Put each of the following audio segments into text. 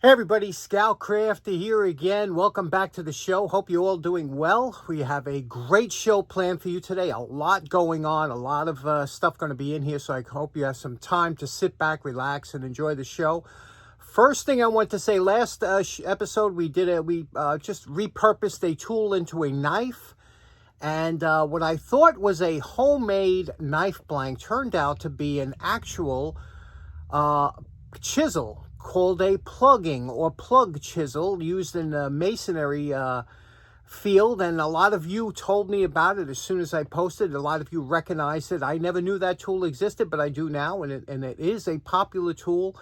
Hey everybody, Scout Crafty here again. Welcome back to the show. Hope you're all doing well. We have a great show planned for you today. A lot going on, a lot of stuff going to be in here, so I hope you have some time to sit back, relax, and enjoy the show. First thing I want to say, last episode we just repurposed a tool into a knife, and what I thought was a homemade knife blank turned out to be an actual chisel called a plugging or plug chisel used in the masonry field, and a lot of you told me about it as soon as I posted. A lot of you recognized it. I never knew that tool existed, but I do now, and it is a popular tool.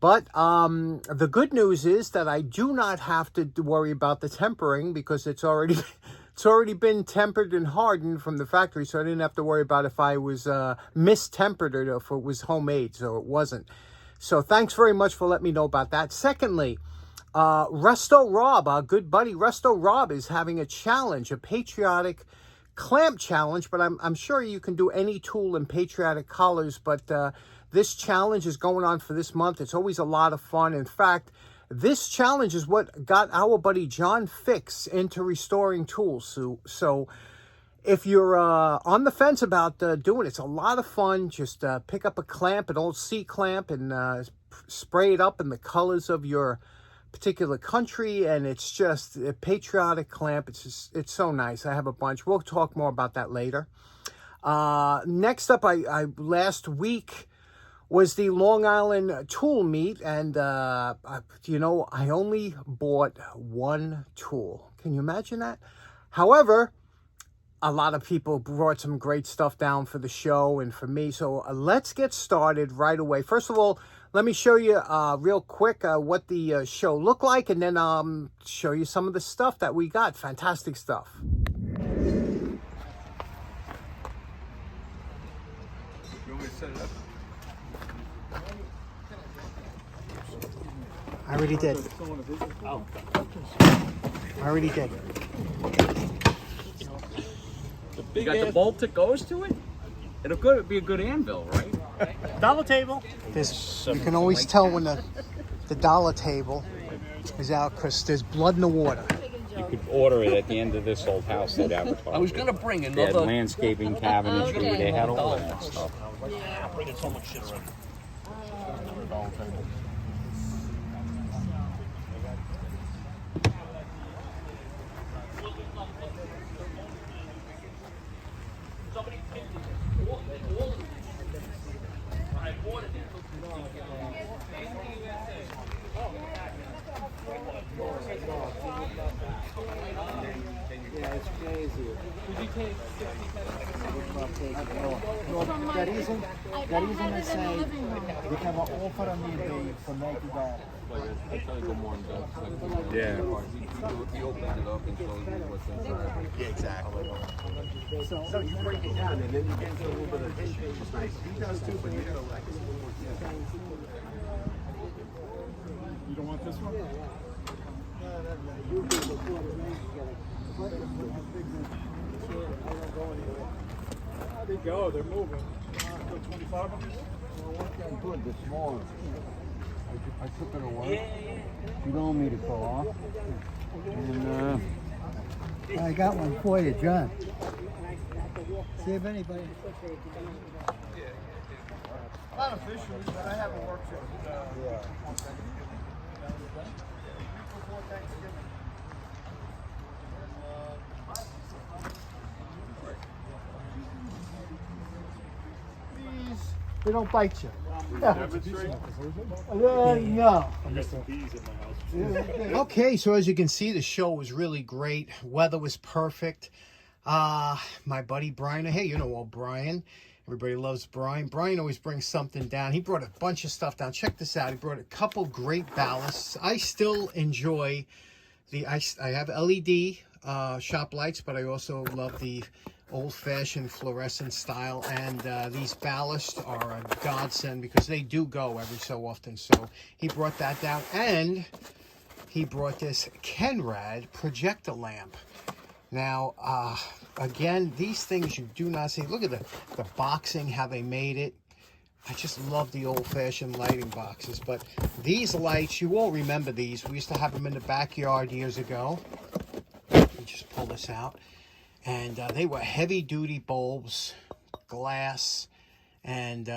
But the good news is that I do not have to worry about the tempering because it's already been tempered and hardened from the factory, so I didn't have to worry about if I was mistempered or if it was homemade, so it wasn't. So thanks very much for letting me know about that. Secondly, Resto Rob, our good buddy Resto Rob, is having a challenge, a patriotic clamp challenge, but I'm sure you can do any tool in patriotic colors, but this challenge is going on for this month. It's always a lot of fun. In fact, this challenge is what got our buddy John Fix into restoring tools. So if you're on the fence about doing it, it's a lot of fun. Just pick up a clamp, an old C clamp, and spray it up in the colors of your particular country, and it's just a patriotic clamp. It's so nice. I have a bunch. We'll talk more about that later. Next up, I last week was the Long Island tool meet, and I only bought one tool. Can you imagine that? However, a lot of people brought some great stuff down for the show and for me. So let's get started right away. First of all, let me show you real quick what the show looked like, and then show you some of the stuff that we got. Fantastic stuff. You want me to set it up? I already did. Oh. I already did. You got the bolt that goes to it? It'll be a good anvil, right? Dollar table. You can always tell when the dollar table is out because there's blood in the water. You could order it at the end of this old house that advertised. I was gonna bring They had another. landscaping cabinetry. They had all of that stuff. I'm bringing so much shit around. Yeah, it's crazy. Would you take 60? No, the reason I say we have an offer on eBay for $90. Yeah. He opened it up and showed you what's inside. Yeah, exactly. So you break it down and then you get into a little bit of history, which is nice. He does too, but you know, like it's a little more You don't want this one? They go, they're moving. 25 on this? Good, the small one. I took it away. You don't want me to go off. And I got one for you, John. See if anybody. Not officially, but I have a workshop. They don't bite you. No. Okay, so as you can see, the show was really great. Weather was perfect. My buddy Brian, hey, you know old Brian. Everybody loves Brian. Brian always brings something down. He brought a bunch of stuff down. Check this out. He brought a couple great ballasts. I still enjoy I have LED shop lights, but I also love the old-fashioned fluorescent style, and these ballasts are a godsend because they do go every so often. So he brought that down, and he brought this Kenrad projector lamp. Now, again, these things you do not see. Look at the boxing, how they made it. I just love the old-fashioned lighting boxes. But these lights, you all remember these. We used to have them in the backyard years ago. Let me just pull this out. And they were heavy-duty bulbs, glass, and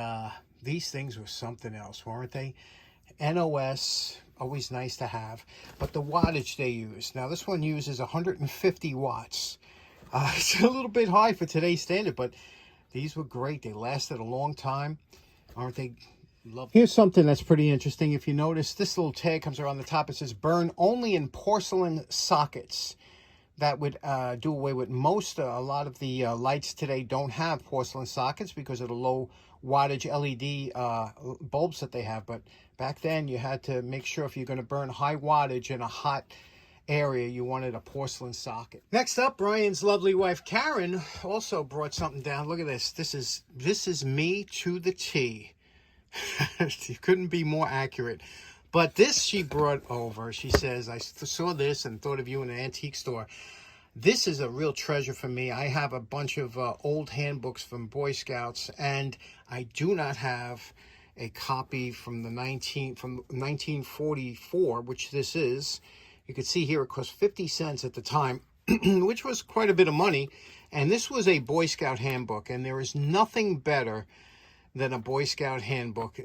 these things were something else, weren't they? NOS, always nice to have. But the wattage they use. Now, this one uses 150 watts. It's a little bit high for today's standard, but these were great. They lasted a long time. Aren't they lovely? Here's something that's pretty interesting. If you notice, this little tag comes around the top. It says, burn only in porcelain sockets. That would do away with most, a lot of the lights today don't have porcelain sockets because of the low wattage LED bulbs that they have. But back then, you had to make sure if you're going to burn high wattage in a hot area, you wanted a porcelain socket. Next up, Brian's lovely wife Karen also brought something down. Look at this. This is me to the T. You couldn't be more accurate. But this she brought over. She says, I saw this and thought of you in an antique store. This is a real treasure for me. I have a bunch of old handbooks from Boy Scouts, and I do not have a copy from 1944, which this is. You can see here it cost 50 cents at the time, which was quite a bit of money. And this was a Boy Scout handbook, and there is nothing better than a Boy Scout handbook.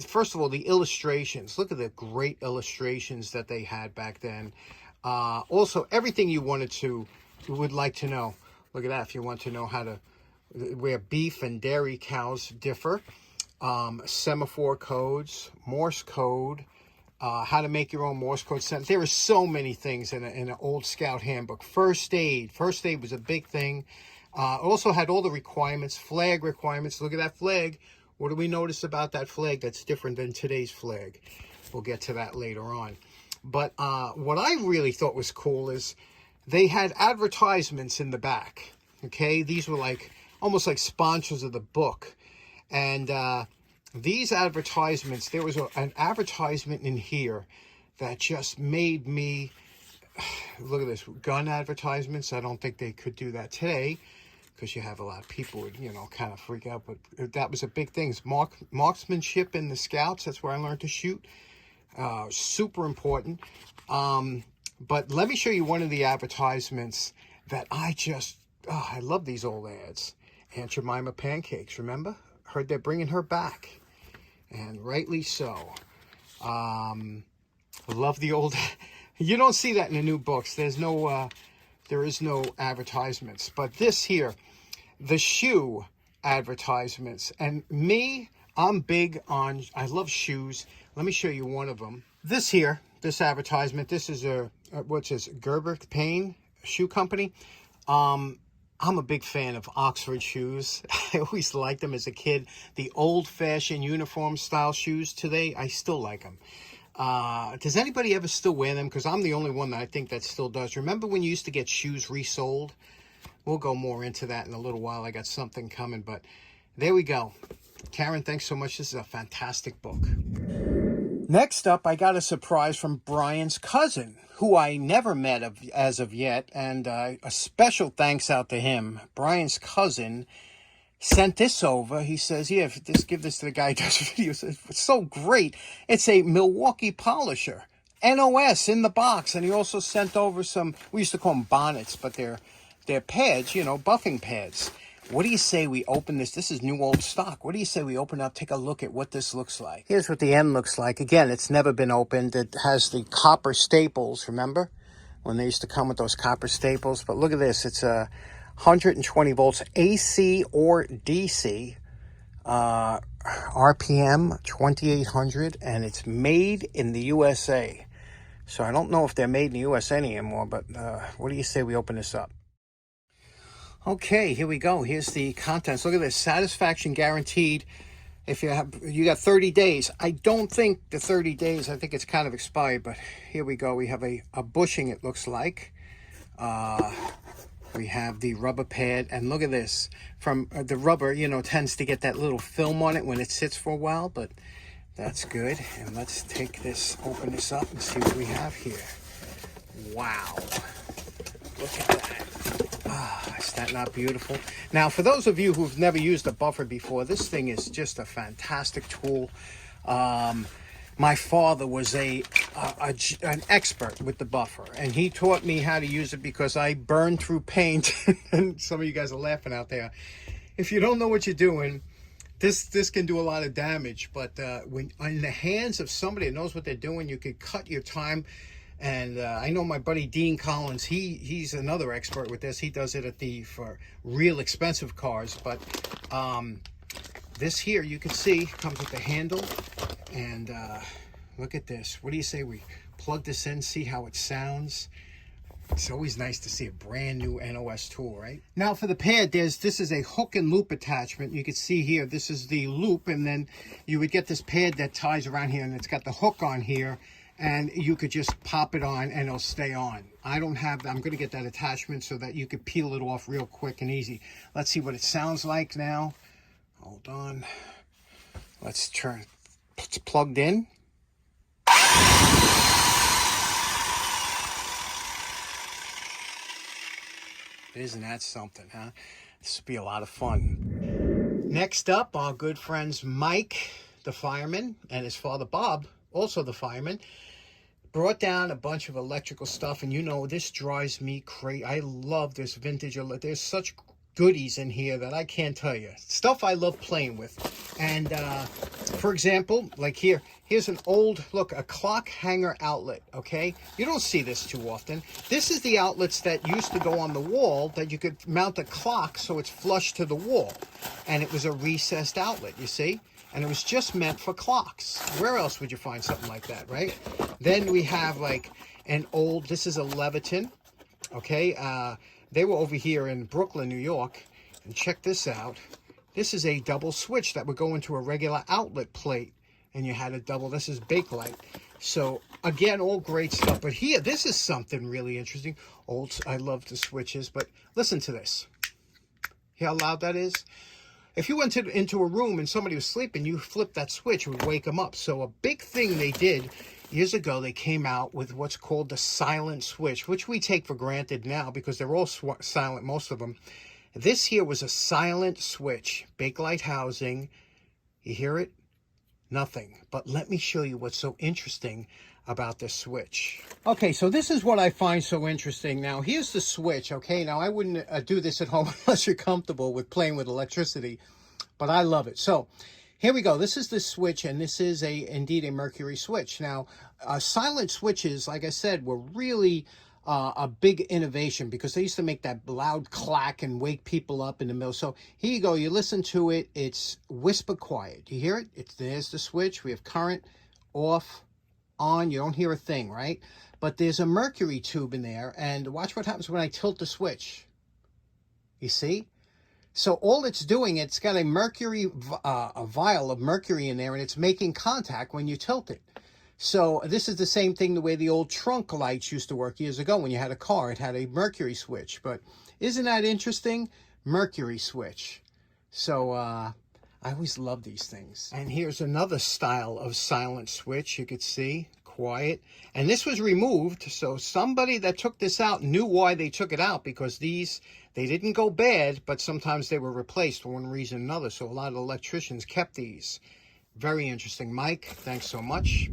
First of all, the illustrations. Look at the great illustrations that they had back then. Also, everything you would like to know. Look at that. If you want to know how to, where beef and dairy cows differ, semaphore codes, Morse code, how to make your own Morse code sentence. There are so many things in an old Scout handbook. First aid was a big thing. Also had all the requirements, flag requirements. Look at that flag. What do we notice about that flag that's different than today's flag? We'll get to that later on. But what I really thought was cool is they had advertisements in the back. Okay, these were like almost like sponsors of the book. And these advertisements, there was an advertisement in here that just made me, look at this, gun advertisements. I don't think they could do that today, because you have a lot of people would, kind of freak out. But that was a big thing. Marksmanship in the Scouts, that's where I learned to shoot. Super important. But let me show you one of the advertisements that I love these old ads. Aunt Jemima Pancakes, remember? Heard they're bringing her back. And rightly so. Love the old... You don't see that in the new books. There is no advertisements. But this here, the shoe advertisements. And me, I'm big on, I love shoes. Let me show you one of them. This advertisement, this is what's this, Gerber Payne Shoe Company. I'm a big fan of Oxford shoes. I always liked them as a kid. The old-fashioned uniform style shoes today, I still like them. Does anybody ever still wear them? Because I'm the only one that I think that still does. Remember when you used to get shoes resold? We'll go more into that in a little while. I got something coming, but there we go. Karen, thanks so much. This is a fantastic book. Next up, I got a surprise from Brian's cousin, who I never met as of yet, and a special thanks out to him. Brian's cousin sent this over. He says, yeah, give this to the guy who does videos. It's so great. It's a Milwaukee polisher. NOS in the box. And he also sent over some, we used to call them bonnets, but they're pads, buffing pads. What do you say we open this? This is new old stock. What do you say we open up, take a look at what this looks like? Here's what the end looks like. Again, it's never been opened. It has the copper staples, remember? When they used to come with those copper staples. But look at this. It's a 120 volts AC or DC. RPM 2800. And it's made in the USA. So I don't know if they're made in the USA anymore. But what do you say we open this up? Okay, here we go. Here's the contents. Look at this. Satisfaction guaranteed. If you got 30 days. I don't think the 30 days, I think it's kind of expired, but here we go. We have a bushing, it looks like. We have the rubber pad, and look at this. From the rubber, tends to get that little film on it when it sits for a while, but that's good. And let's take this, open this up and see what we have here. Wow. Look at that. Ah, is that not beautiful? Now, for those of you who've never used a buffer before, this thing is just a fantastic tool. My father was an expert with the buffer, and he taught me how to use it because I burned through paint. And some of you guys are laughing out there. If you don't know what you're doing, this can do a lot of damage. But when in the hands of somebody that knows what they're doing, you could cut your time. And I know my buddy Dean Collins, he's another expert with this. He does it for real expensive cars. But this here, you can see, comes with the handle. And look at this. What do you say we plug this in, see how it sounds? It's always nice to see a brand new NOS tool, right? Now for the pad, this is a hook and loop attachment. You can see here, this is the loop, and then you would get this pad that ties around here, and it's got the hook on here, and you could just pop it on and it'll stay on. I don't have that. I'm going to get that attachment so that you could peel it off real quick and easy. Let's see what it sounds like now. Hold on. Let's turn. It's plugged in. Isn't that something, huh? This will be a lot of fun. Next up, our good friends Mike, the fireman, and his father Bob, also the fireman, brought down a bunch of electrical stuff. And you know, this drives me crazy. I love this vintage. There's such goodies in here that I can't tell you. Stuff I love playing with. And for example, like here's an old, look, a clock hanger outlet, okay? You don't see this too often. This is the outlets that used to go on the wall that you could mount a clock so it's flush to the wall. And it was a recessed outlet, you see? And it was just meant for clocks. Where else would you find something like that, right? Then we have like an old, this is a Leviton, okay? They were over here in Brooklyn, New York. And check this out. This is a double switch that would go into a regular outlet plate. And you had a double, this is Bakelite. So again, all great stuff. But here, this is something really interesting. I love the switches, but listen to this. Hear how loud that is? If you went into a room and somebody was sleeping, you flipped that switch, it would wake them up. So a big thing they did years ago, they came out with what's called the silent switch, which we take for granted now because they're all silent, most of them. This here was a silent switch, Bakelite housing. You hear it? Nothing. But let me show you what's so interesting about this switch. Okay, so this is what I find so interesting. Now, here's the switch, okay? Now, I wouldn't do this at home unless you're comfortable with playing with electricity, but I love it. So, here we go. This is the switch, and this is indeed a mercury switch. Now, silent switches, like I said, were really a big innovation because they used to make that loud clack and wake people up in the middle. So here you go. You listen to it. It's whisper quiet. You hear it? There's the switch. We have current, off, on. You don't hear a thing, right? But there's a mercury tube in there, and watch what happens when I tilt the switch. You see? So all it's doing, it's got a mercury, a vial of mercury in there, and it's making contact when you tilt it. So this is the same thing the way the old trunk lights used to work years ago when you had a car. It had a mercury switch. But isn't that interesting? Mercury switch. So I always love these things. And here's another style of silent switch. You could see, quiet. And this was removed. So somebody that took this out knew why they took it out, because these, they didn't go bad, but sometimes they were replaced for one reason or another. So a lot of electricians kept these. Very interesting. Mike, thanks so much.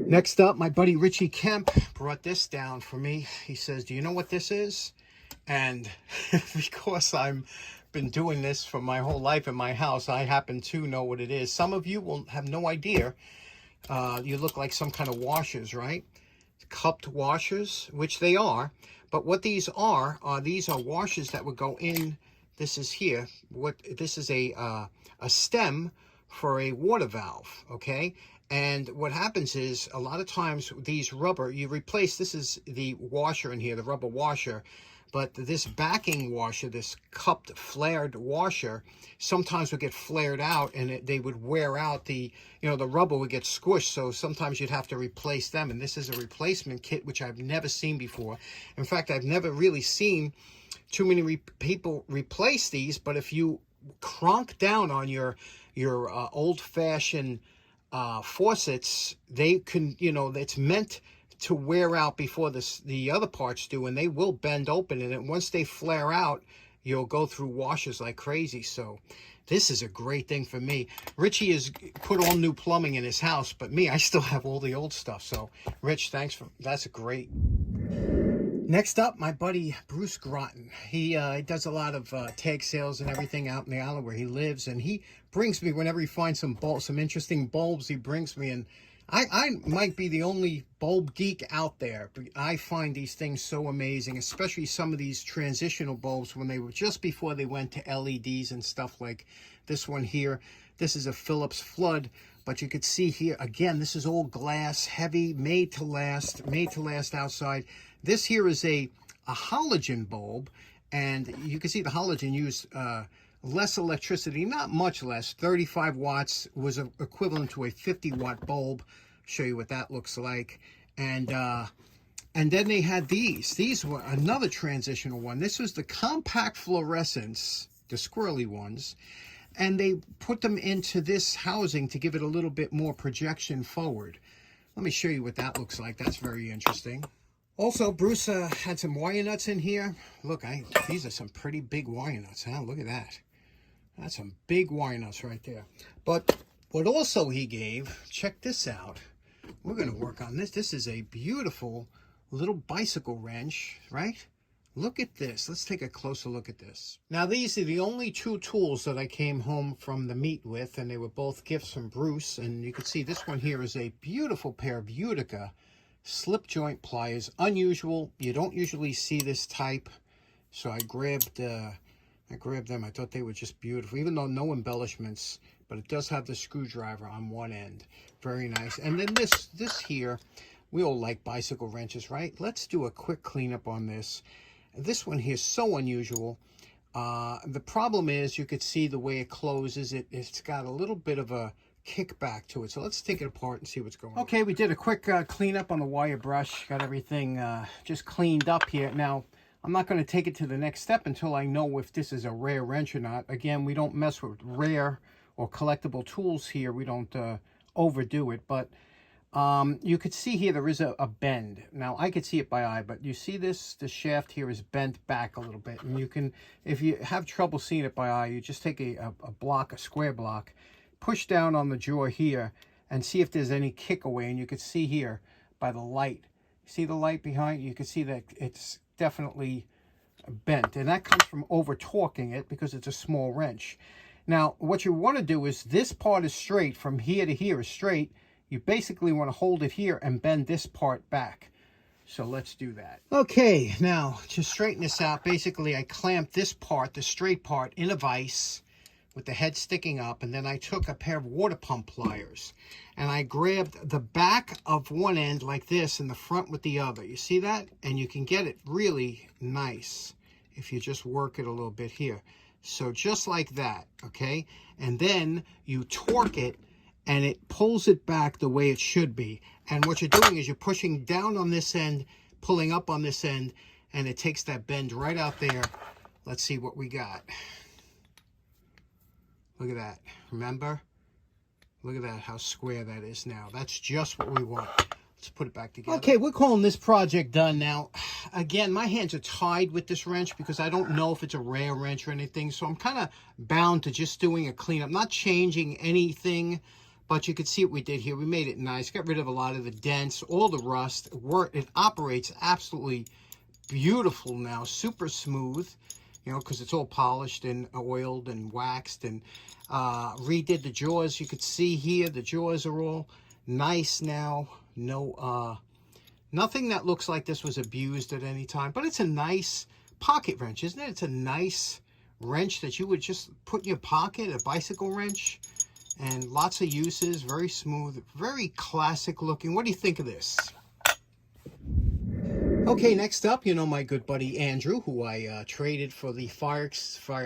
Next up, my buddy Richie Kemp brought this down for me. He says, do you know what this is? And because I've been doing this for my whole life in my house, I happen to know what it is. Some of you will have no idea. You look like some kind of washers, right? Cupped washers, which they are. But what these are washers that would go in. This is here. This is a stem for a water valve, okay? And what happens is, a lot of times these rubber, you replace, this is the washer in here, the rubber washer, but this backing washer, this cupped, flared washer, sometimes would get flared out, and they would wear out the rubber would get squished, so sometimes you'd have to replace them. And this is a replacement kit, which I've never seen before. In fact, I've never really seen too many people replace these, but if you cronk down on your old-fashioned faucets, they can, it's meant to wear out before the other parts do, and they will bend open, and then once they flare out, you'll go through washers like crazy. So this is a great thing for me. Richie has put all new plumbing in his house, but me, I still have all the old stuff. So Rich, thanks for that's a great. Next up, my buddy Bruce Groton. He does a lot of tag sales and everything out in the island where he lives, and he brings me, whenever he finds some interesting bulbs, he brings me. And I might be the only bulb geek out there, but I find these things so amazing, especially some of these transitional bulbs when they were just before they went to LEDs and stuff like this one here. This is a Philips Flood, but you could see here, again, this is all glass, heavy, made to last outside. This here is a halogen bulb, and you can see the halogen used less electricity, not much less. 35 watts was equivalent to a 50-watt bulb. Show you what that looks like. And then they had these. These were another transitional one. This was the compact fluorescence, the squirrely ones. And they put them into this housing to give it a little bit more projection forward. Let me show you what that looks like. That's very interesting. Also, Bruce had some wire nuts in here. Look, these are some pretty big wire nuts, huh? Look at that. That's some big wire nuts right there. But what also he gave, check this out. We're going to work on this. This is a beautiful little bicycle wrench, right? Look at this. Let's take a closer look at this. Now, these are the only two tools that I came home from the meet with, and they were both gifts from Bruce. And you can see this one here is a beautiful pair of Utica slip joint pliers. Unusual. You don't usually see this type. So I grabbed them. I thought they were just beautiful, even though no embellishments, but it does have the screwdriver on one end. Very nice. And then this here, we all like bicycle wrenches, right? Let's do a quick cleanup on this. This one here is so unusual. The problem is you could see the way it closes. It's got a little bit of a kickback to it. So let's take it apart and see what's going on. Okay, we did a quick cleanup on the wire brush. Got everything just cleaned up here. Now, I'm not going to take it to the next step until I know if this is a rare wrench or not. Again, we don't mess with rare or collectible tools here. We don't overdo it. But you could see here there is a bend. Now, I could see it by eye, but you see this? The shaft here is bent back a little bit. And you can, if you have trouble seeing it by eye, you just take a square block, push down on the jaw here, and see if there's any kick away. And you can see here by the light. See the light behind? You can see that it's definitely bent, and that comes from over torquing it because it's a small wrench. Now, what you want to do is this part is straight from here to here is straight. You basically want to hold it here and bend this part back. So let's do that. Okay, now to straighten this out, basically I clamped this part, the straight part, in a vise with the head sticking up, and then I took a pair of water pump pliers and I grabbed the back of one end like this and the front with the other. You see that? And you can get it really nice if you just work it a little bit here. So just like that, okay? And then you torque it and it pulls it back the way it should be. And what you're doing is you're pushing down on this end, pulling up on this end, and it takes that bend right out there. Let's see what we got. Look at that. Remember? Look at that, how square that is now. That's just what we want. Let's put it back together. Okay, we're calling this project done now. Again, my hands are tied with this wrench because I don't know if it's a rare wrench or anything. So I'm kind of bound to just doing a cleanup, not changing anything. But you can see what we did here. We made it nice. Got rid of a lot of the dents, all the rust. It operates absolutely beautiful now. Super smooth. You know, because it's all polished and oiled and waxed, and redid the jaws. You could see here the jaws are all nice now. No, nothing that looks like this was abused at any time. But it's a nice pocket wrench, isn't it? It's a nice wrench that you would just put in your pocket, a bicycle wrench, and lots of uses. Very smooth, very classic looking. What do you think of this? Okay, next up, you know, my good buddy Andrew, who I traded for the fire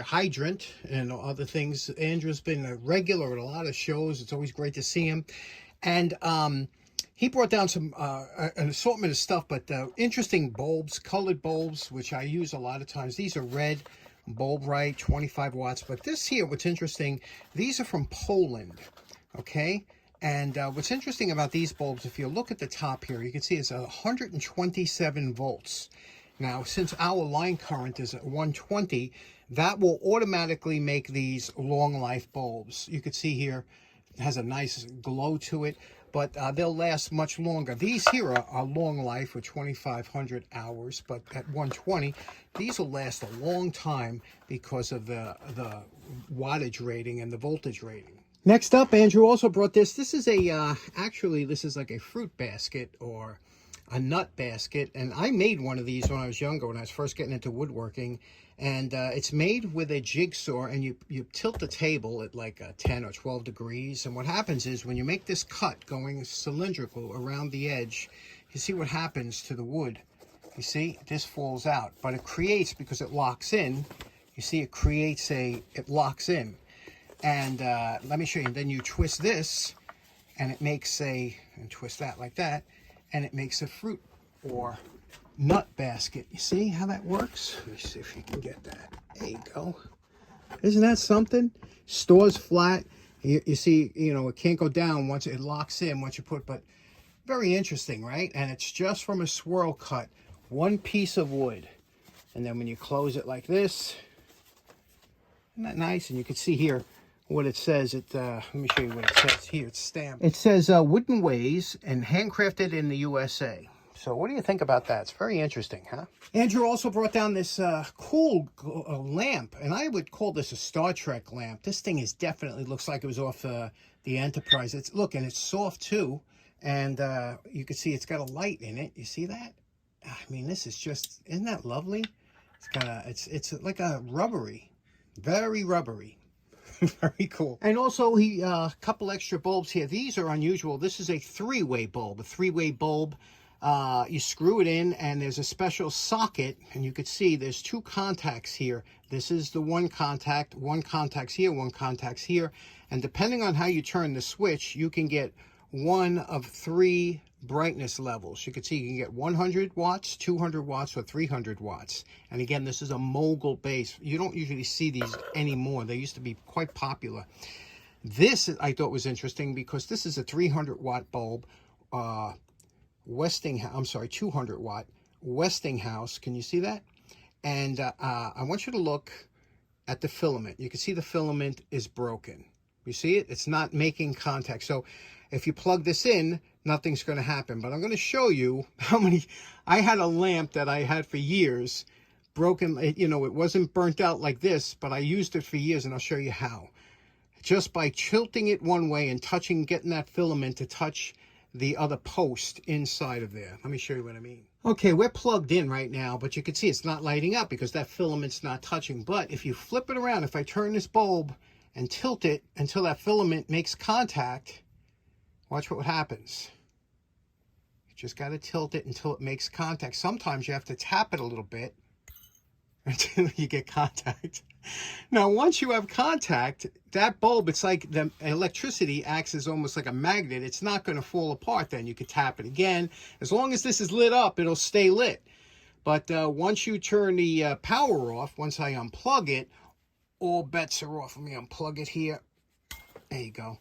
hydrant and other things. Andrew's been a regular at a lot of shows. It's always great to see him. And he brought down some an assortment of stuff, but interesting bulbs, colored bulbs, which I use a lot of times. These are red, bulb right, 25 watts. But this here, what's interesting, these are from Poland, okay? And what's interesting about these bulbs, if you look at the top here, you can see it's 127 volts. Now, since our line current is at 120, that will automatically make these long life bulbs. You can see here, it has a nice glow to it, but they'll last much longer. These here are long life with 2,500 hours, but at 120, these will last a long time because of the wattage rating and the voltage rating. Next up, Andrew also brought this. This is a, actually, this is like a fruit basket or a nut basket. And I made one of these when I was younger, when I was first getting into woodworking. And it's made with a jigsaw, and you tilt the table at like 10 or 12 degrees. And what happens is when you make this cut going cylindrical around the edge, you see what happens to the wood. You see, this falls out, but it creates, because it locks in, you see it creates it locks in. And let me show you. And then you twist this, and it makes and twist that like that, and it makes a fruit or nut basket. You see how that works? Let me see if you can get that. There you go. Isn't that something? Stores flat. You see, you know, it can't go down once it locks in, once you put, but very interesting, right? And it's just from a swirl cut, one piece of wood. And then when you close it like this, isn't that nice? And you can see here what it says. Let me show you what it says here. It's stamped. It says wooden ways and handcrafted in the USA. So what do you think about that? It's very interesting, huh? Andrew also brought down this cool lamp, and I would call this a Star Trek lamp. This thing is definitely looks like it was off the Enterprise. Look, and it's soft too, and you can see it's got a light in it. You see that? I mean, this is just, isn't that lovely? It's got it's like a rubbery, very rubbery. Very cool. And also, a couple extra bulbs here. These are unusual. This is a three-way bulb. A three-way bulb. You screw it in, and there's a special socket, and you could see there's two contacts here. This is the one contact's here, one contact's here. And depending on how you turn the switch, you can get one of three brightness levels. You can see you can get 100 watts, 200 watts, or 300 watts. And again, this is a mogul base. You don't usually see these anymore. They used to be quite popular. This I thought was interesting because this is a 300 watt bulb, 200 watt Westinghouse. Can you see that? And I want you to look at the filament. You can see the filament is broken. You see it? It's not making contact. So if you plug this in, nothing's going to happen. But I'm going to show you how many. I had a lamp that I had for years, broken. You know, it wasn't burnt out like this, but I used it for years, and I'll show you how. Just by tilting it one way and getting that filament to touch the other post inside of there. Let me show you what I mean. Okay, we're plugged in right now, but you can see it's not lighting up because that filament's not touching. But if you flip it around, if I turn this bulb and tilt it until that filament makes contact, watch what happens. You just got to tilt it until it makes contact. Sometimes you have to tap it a little bit until you get contact. Now, once you have contact, that bulb, it's like the electricity acts as almost like a magnet. It's not going to fall apart then. You could tap it again. As long as this is lit up, it'll stay lit. But once you turn the power off, once I unplug it, all bets are off. Let me unplug it here. There you go.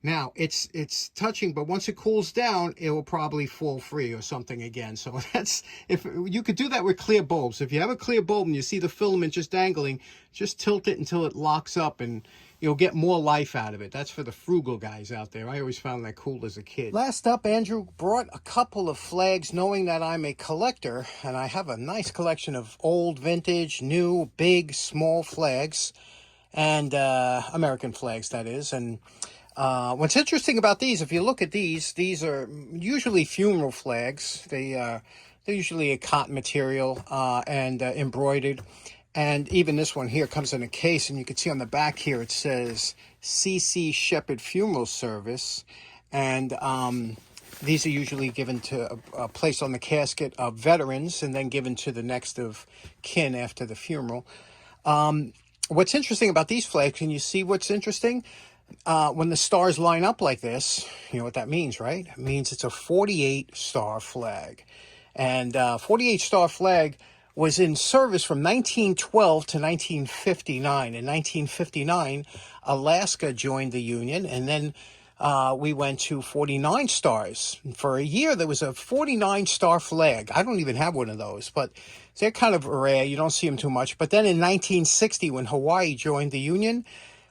Now, it's touching, but once it cools down, it will probably fall free or something again. So that's, if you could do that with clear bulbs. If you have a clear bulb and you see the filament just dangling, just tilt it until it locks up and you'll get more life out of it. That's for the frugal guys out there. I always found that cool as a kid. Last up, Andrew brought a couple of flags, knowing that I'm a collector, and I have a nice collection of old, vintage, new, big, small flags, and American flags, that is. And what's interesting about these, if you look at these are usually funeral flags. They're usually a cotton material and embroidered. And even this one here comes in a case, and you can see on the back here it says C.C. Shepherd Funeral Service. And these are usually given to placed on the casket of veterans and then given to the next of kin after the funeral. What's interesting about these flags, can you see what's interesting? When the stars line up like this, you know what that means, right? It means it's a 48-star flag. And 48-star flag was in service from 1912 to 1959. In 1959, Alaska joined the Union, and then we went to 49 stars. For a year, there was a 49-star flag. I don't even have one of those, but they're kind of rare. You don't see them too much. But then in 1960, when Hawaii joined the Union,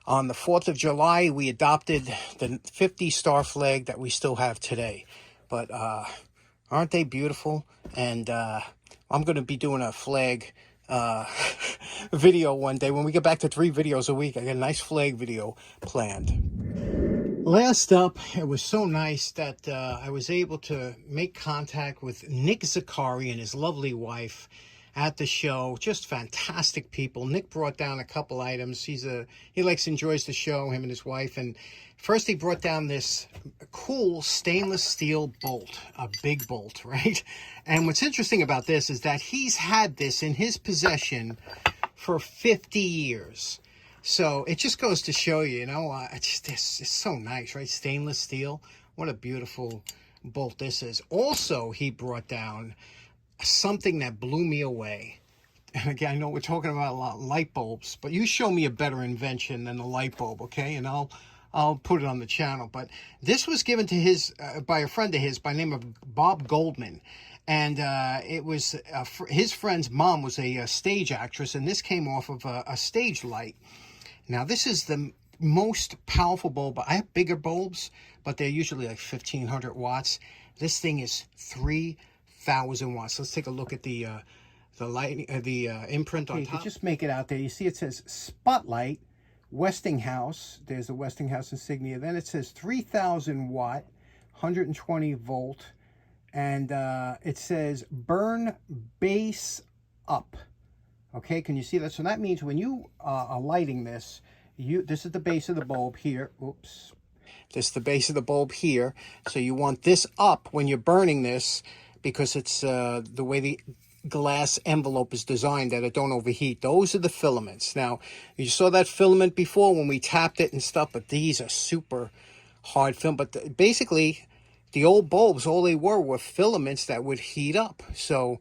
on the 4th of July, we adopted the 50-star flag that we still have today. But aren't they beautiful? And I'm going to be doing a flag video one day. When we get back to 3 videos a week, I got a nice flag video planned. Last up, it was so nice that I was able to make contact with Nick Zakari and his lovely wife at the show. Just fantastic people. Nick brought down a couple items. He enjoys the show, him and his wife. And first he brought down this cool stainless steel bolt, a big bolt, right? And what's interesting about this is that he's had this in his possession for 50 years. So it just goes to show you, it's so nice, right? Stainless steel. What a beautiful bolt this is. Also, he brought down something that blew me away. And again, I know we're talking about a lot of light bulbs, but you show me a better invention than the light bulb, okay? And I'll put it on the channel. But this was given to his by a friend of his by the name of Bob Goldman. And it was his friend's mom was a stage actress, and this came off of a stage light. Now, this is the most powerful bulb. I have bigger bulbs, but they're usually like 1,500 watts. This thing is 3,000 watts. Let's take a look at the light, the imprint on top. You can just make it out there. You see it says Spotlight, Westinghouse. There's the Westinghouse insignia. Then it says 3,000 watt, 120 volt. And it says burn base up. Okay, can you see that? So that means when you are lighting this, this is the base of the bulb here. Oops. This is the base of the bulb here. So you want this up when you're burning this, because it's the way the glass envelope is designed that it don't overheat. Those are the filaments. Now, you saw that filament before when we tapped it and stuff, but these are super hard film. But basically, the old bulbs, all they were filaments that would heat up. So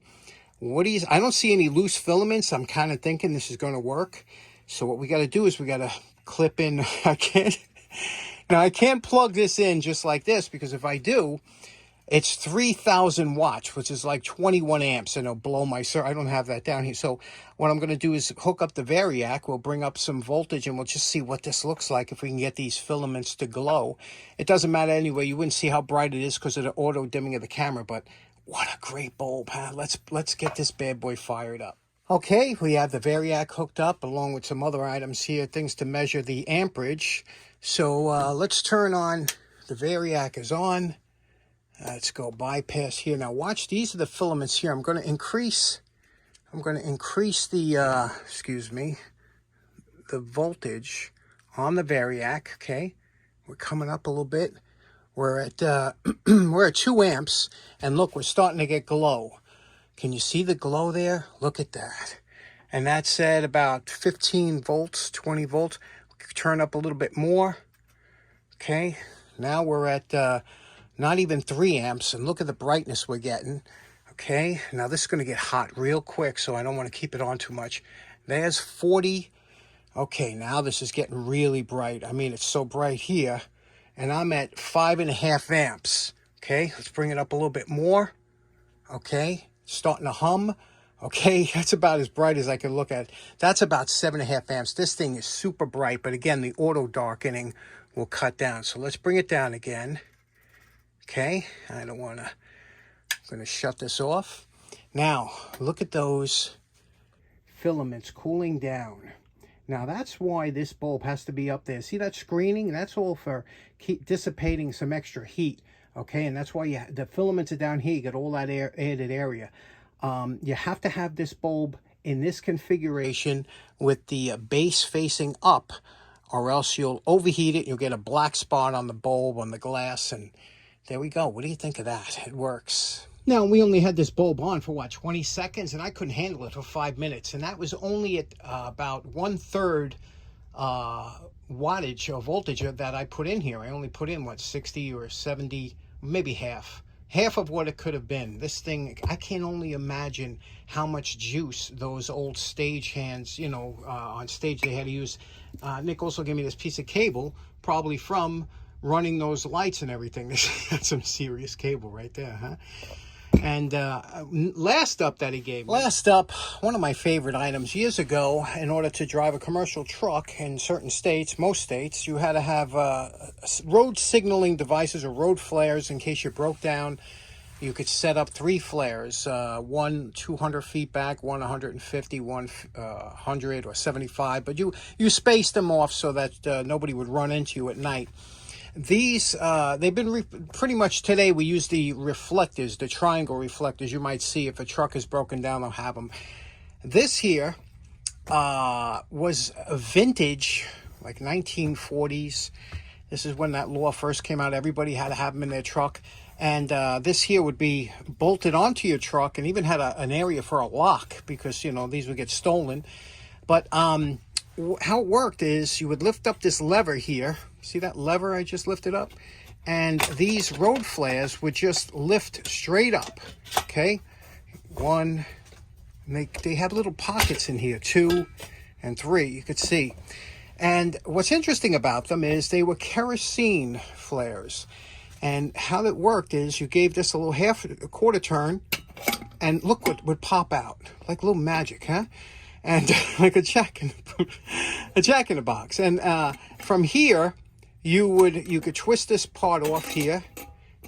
I don't see any loose filaments. I'm kind of thinking this is going to work. So what we got to do is we got to clip in. I can't plug this in just like this, because if I do, it's 3,000 watts, which is like 21 amps, and it'll blow my circuit. I don't have that down here. So what I'm going to do is hook up the Variac. We'll bring up some voltage, and we'll just see what this looks like if we can get these filaments to glow. It doesn't matter anyway. You wouldn't see how bright it is because of the auto dimming of the camera, but what a great bulb, huh? Let's get this bad boy fired up. Okay, we have the Variac hooked up along with some other items here, things to measure the amperage. So let's turn on, the Variac is on. Let's go bypass here. Now watch, these are the filaments here. I'm going to increase the, the voltage on the Variac, okay? We're coming up a little bit. We're at we're at 2 amps, and look, we're starting to get glow. Can you see the glow there? Look at that. And that's at about 15 volts, 20 volts. Turn up a little bit more. Okay, now we're at not even 3 amps, and look at the brightness we're getting. Okay, now this is going to get hot real quick, so I don't want to keep it on too much. There's 40. Okay, now this is getting really bright. I mean, it's so bright here. And I'm at 5.5 amps. Okay, let's bring it up a little bit more. Okay, starting to hum. Okay, that's about as bright as I can look at. That's about 7.5 amps. This thing is super bright, but again, the auto darkening will cut down. So let's bring it down again. Okay, I'm going to shut this off. Now, look at those filaments cooling down. Now, that's why this bulb has to be up there. See that screening? That's all for dissipating some extra heat, okay? And that's why the filaments are down here. You get all that added area. You have to have this bulb in this configuration with the base facing up, or else you'll overheat it. You'll get a black spot on the bulb, on the glass, and there we go. What do you think of that? It works. Now, we only had this bulb on for, 20 seconds, and I couldn't handle it for 5 minutes. And that was only at about 1/3 wattage or voltage that I put in here. I only put in, 60 or 70, maybe half of what it could have been. This thing, I can only imagine how much juice those old stage hands, on stage they had to use. Nick also gave me this piece of cable, probably from running those lights and everything. That's some serious cable right there, huh? And last up that he gave me. Last up, one of my favorite items. Years ago, in order to drive a commercial truck in certain states, most states, you had to have road signaling devices or road flares in case you broke down. You could set up 3 flares, one 200 feet back, one 150, one 100 or 75. But you spaced them off so that nobody would run into you at night. These, they've been pretty much today. We use the reflectors, the triangle reflectors. You might see if a truck is broken down, they'll have them. This here was a vintage, like 1940s. This is when that law first came out. Everybody had to have them in their truck. And this here would be bolted onto your truck and even had an area for a lock because, you know, these would get stolen. But how it worked is you would lift up this lever here. See that lever I just lifted up? And these road flares would just lift straight up, okay? One, they have little pockets in here, 2 and 3, you could see. And what's interesting about them is they were kerosene flares. And how that worked is you gave this a little a quarter turn, and look what would pop out, like a little magic, huh? And like a jack in the box. And from here, you could twist this part off here,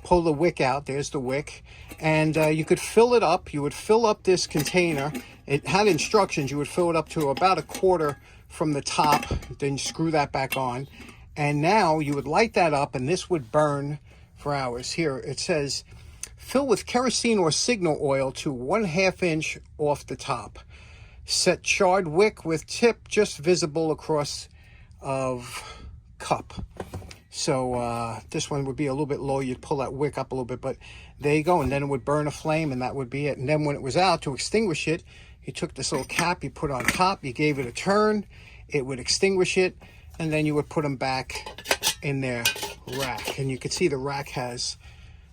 pull the wick out. There's the wick, and you could fill it up. You would fill up this container. It had instructions. You would fill it up to about a quarter from the top, then screw that back on, and now you would light that up, and this would burn for hours. Here it says, fill with kerosene or signal oil to 1/2 inch off the top. Set charred wick with tip just visible across of cup. So this one would be a little bit low. You'd pull that wick up a little bit, but there you go. And then it would burn a flame, and that would be it. And then when it was out, to extinguish it, you took this little cap, you put on top, you gave it a turn, it would extinguish it, and then you would put them back in their rack. And you could see the rack has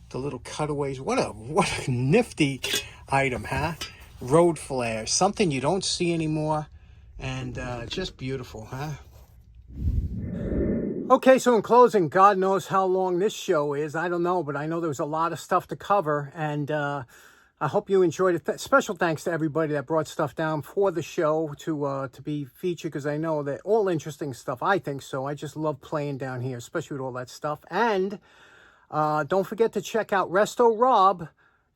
the little cutaways. What a nifty item, huh? Road flares, something you don't see anymore, and just beautiful, huh? Okay, so in closing, God knows how long this show is. I don't know, but I know there was a lot of stuff to cover, and I hope you enjoyed it. Special thanks to everybody that brought stuff down for the show to be featured, because I know that all interesting stuff. I think so. I just love playing down here, especially with all that stuff. And don't forget to check out Resto Rob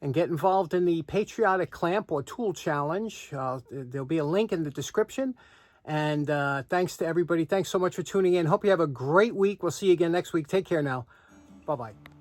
and get involved in the Patriotic Clamp or Tool Challenge. There'll be a link in the description. And thanks to everybody. Thanks so much for tuning in. Hope you have a great week. We'll see you again next week. Take care now. Bye-bye.